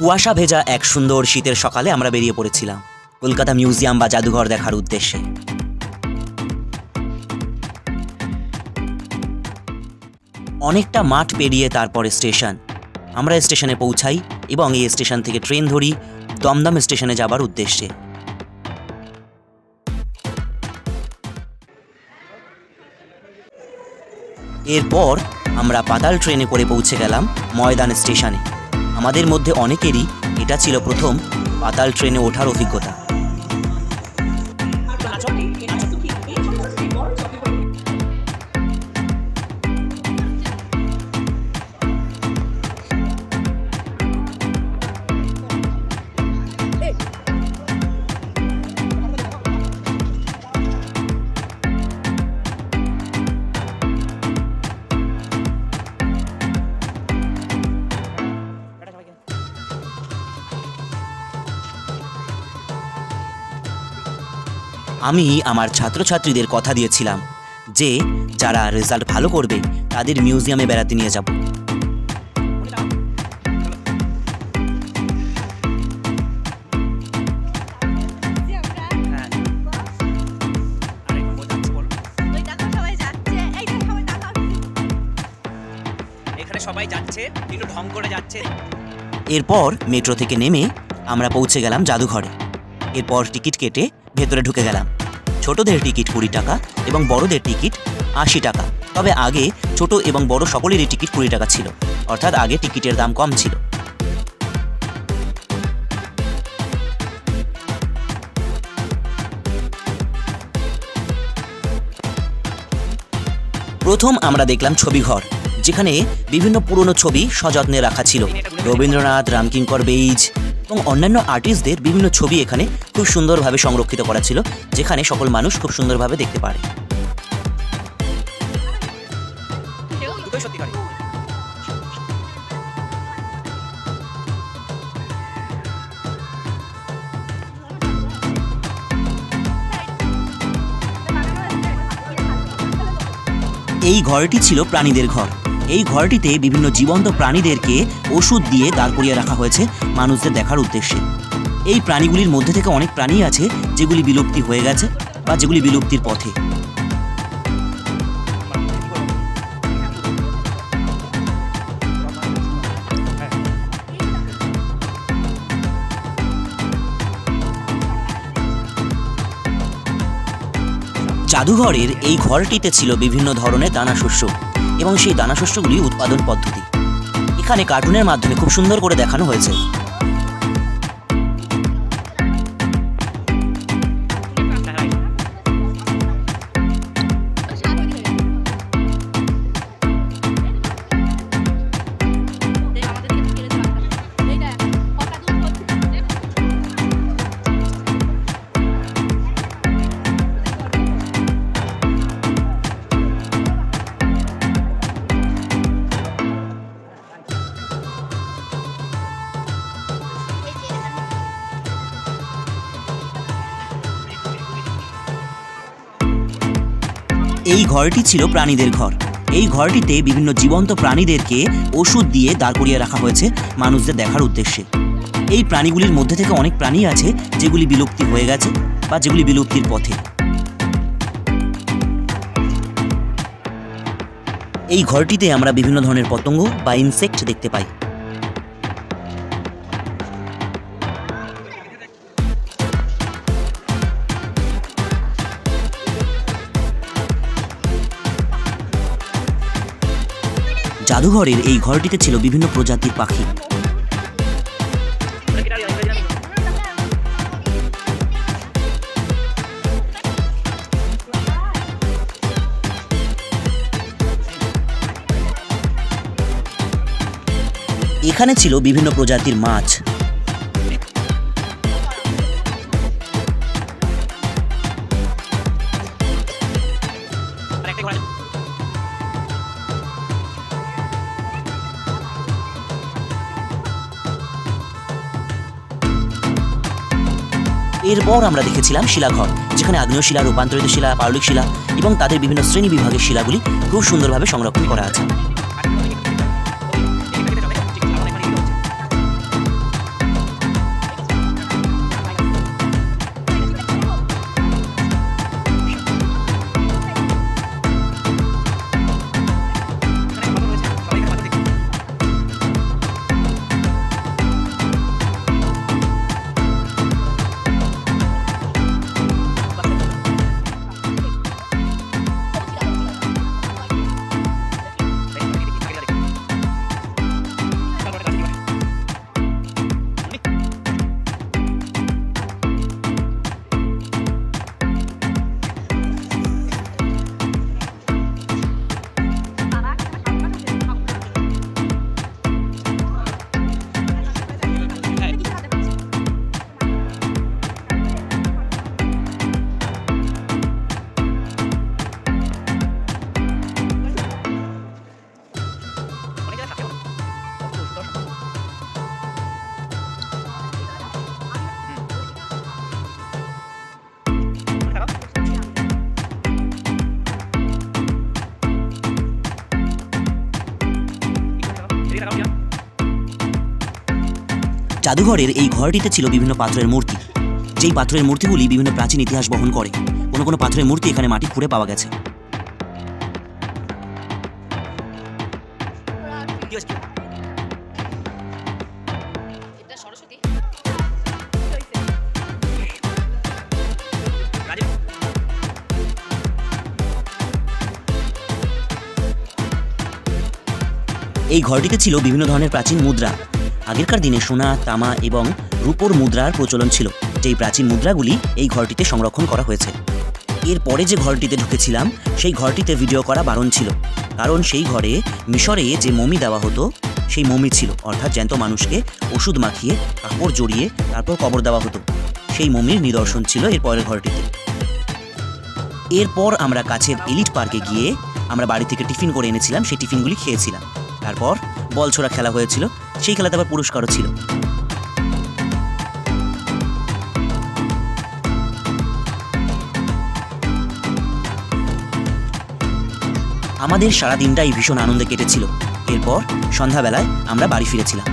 কুয়াশা ভেজা এক সুন্দর শীতের সকালে আমরা বেরিয়ে পড়েছিলাম কলকাতা মিউজিয়াম বা জাদুঘর দেখার উদ্দেশ্যে। অনেকটা মাঠ পেরিয়ে তারপরে স্টেশন। আমরা স্টেশনে পৌঁছাই এবং এই স্টেশন থেকে ট্রেন ধরি দমদম স্টেশনে যাবার উদ্দেশ্যে। এরপর আমরা পাতাল ট্রেনে করে পৌঁছে গেলাম ময়দান স্টেশনে। আমাদের মধ্যে অনেকেরই এটা ছিল প্রথম পাতাল ট্রেনে ওঠার অভিজ্ঞতা। আমি আমার ছাত্রছাত্রীদের কথা দিয়েছিলাম যে যারা রেজাল্ট ভালো করবে তাদের মিউজিয়ামে বেড়াতে নিয়ে যাব। এরপর মেট্রো থেকে নেমে আমরা পৌঁছে গেলাম জাদুঘরে। এরপর টিকিট কেটে ভেতরে ঢুকে গেলাম। ছোটদের টিকিট 20 টাকা এবং বড়দের টিকিট 80 টাকা। তবে আগে ছোট এবং বড় সকলেরই টিকিট 20 টাকা ছিল, অর্থাৎ আগে টিকিটের দাম কম ছিল। প্রথম আমরা দেখলাম ছবিঘর, যেখানে বিভিন্ন পুরনো ছবি সযত্নে রাখা ছিল। রবীন্দ্রনাথ, রামকিঙ্কর বেইজ এবং অন্যান্য আর্টিস্টদের বিভিন্ন ছবি এখানে খুব সুন্দরভাবে সংরক্ষিত করা ছিল, যেখানে সকল মানুষ খুব সুন্দরভাবে দেখতে পারে। এই ঘরটি ছিল প্রাণীদের ঘর। এই ঘরটিতে বিভিন্ন জীবন্ত প্রাণীদেরকে ওষুধ দিয়ে দাঁড় করিয়ে রাখা হয়েছে মানুষদের দেখার উদ্দেশ্যে। এই প্রাণীগুলির মধ্যে থেকে অনেক প্রাণী আছে যেগুলি বিলুপ্তি হয়ে গেছে বা যেগুলি বিলুপ্তির পথে। জাদুঘরের এই ঘরটিতে ছিল বিভিন্ন ধরনের দানাশস্য এবং সেই দানাশস্যগুলি উৎপাদন পদ্ধতি এখানে কার্টুনের মাধ্যমে খুব সুন্দর করে দেখানো হয়েছে। এই ঘরটি ছিল প্রাণীদের ঘর। এই ঘরটিতে বিভিন্ন জীবন্ত প্রাণীদেরকে ওষুধ দিয়ে দাঁড় করিয়ে রাখা হয়েছে মানুষদের দেখার উদ্দেশ্যে। এই প্রাণীগুলির মধ্যে থেকে অনেক প্রাণী আছে যেগুলি বিলুপ্তি হয়ে গেছে বা যেগুলি বিলুপ্তির পথে। এই ঘরটিতে আমরা বিভিন্ন ধরনের পতঙ্গ বা ইনসেক্ট দেখতে পাই। জাদুঘরের এই ঘরটিতে ছিল বিভিন্ন প্রজাতির পাখি। এখানে ছিল বিভিন্ন প্রজাতির মাছ। এরপর আমরা দেখেছিলাম শিলাঘর, যেখানে আগ্নেয় শিলা, রূপান্তরিত শিলা, পাললিক শিলা এবং তাদের বিভিন্ন শ্রেণী বিভাগের শিলাগুলি খুব সুন্দরভাবে সংরক্ষণ করা আছে। জাদুঘরের এই ঘরটিতে ছিল বিভিন্ন পাথরের মূর্তি, যেই পাথরের মূর্তিগুলি বিভিন্ন প্রাচীন ইতিহাস বহন করে। কোনো কোনো পাথরের মূর্তি এখানে মাটি খুঁড়ে পাওয়া গেছে। এই ঘরটিতে ছিল বিভিন্ন ধরনের প্রাচীন মুদ্রা। আগেরকার দিনে সোনা, তামা এবং রূপোর মুদ্রার প্রচলন ছিল, যেই প্রাচীন মুদ্রাগুলি এই ঘরটিতে সংরক্ষণ করা হয়েছে। এরপরে যে ঘরটিতে ঢুকেছিলাম সেই ঘরটিতে ভিডিও করা বারণ ছিল, কারণ সেই ঘরে মিশরে যে মমি দেওয়া হতো সেই মমি ছিল, অর্থাৎ জ্যান্ত মানুষকে ওষুধ মাখিয়ে কাপড় জড়িয়ে তারপর কবর দেওয়া হতো। সেই মমির নিদর্শন ছিল এর পরের ঘরটিতে। এরপর আমরা কাছের এলিট পার্কে গিয়ে আমরা বাড়ি থেকে টিফিন করে এনেছিলাম, সেই টিফিনগুলি খেয়েছিলাম। তারপর বল ছোড়া খেলা হয়েছিল, সেই খেলাতে আবার পুরস্কারও ছিল। আমাদের সারা দিনটাই ভীষণ আনন্দে কেটেছিল। এরপর সন্ধ্যাবেলায় আমরা বাড়ি ফিরেছিলাম।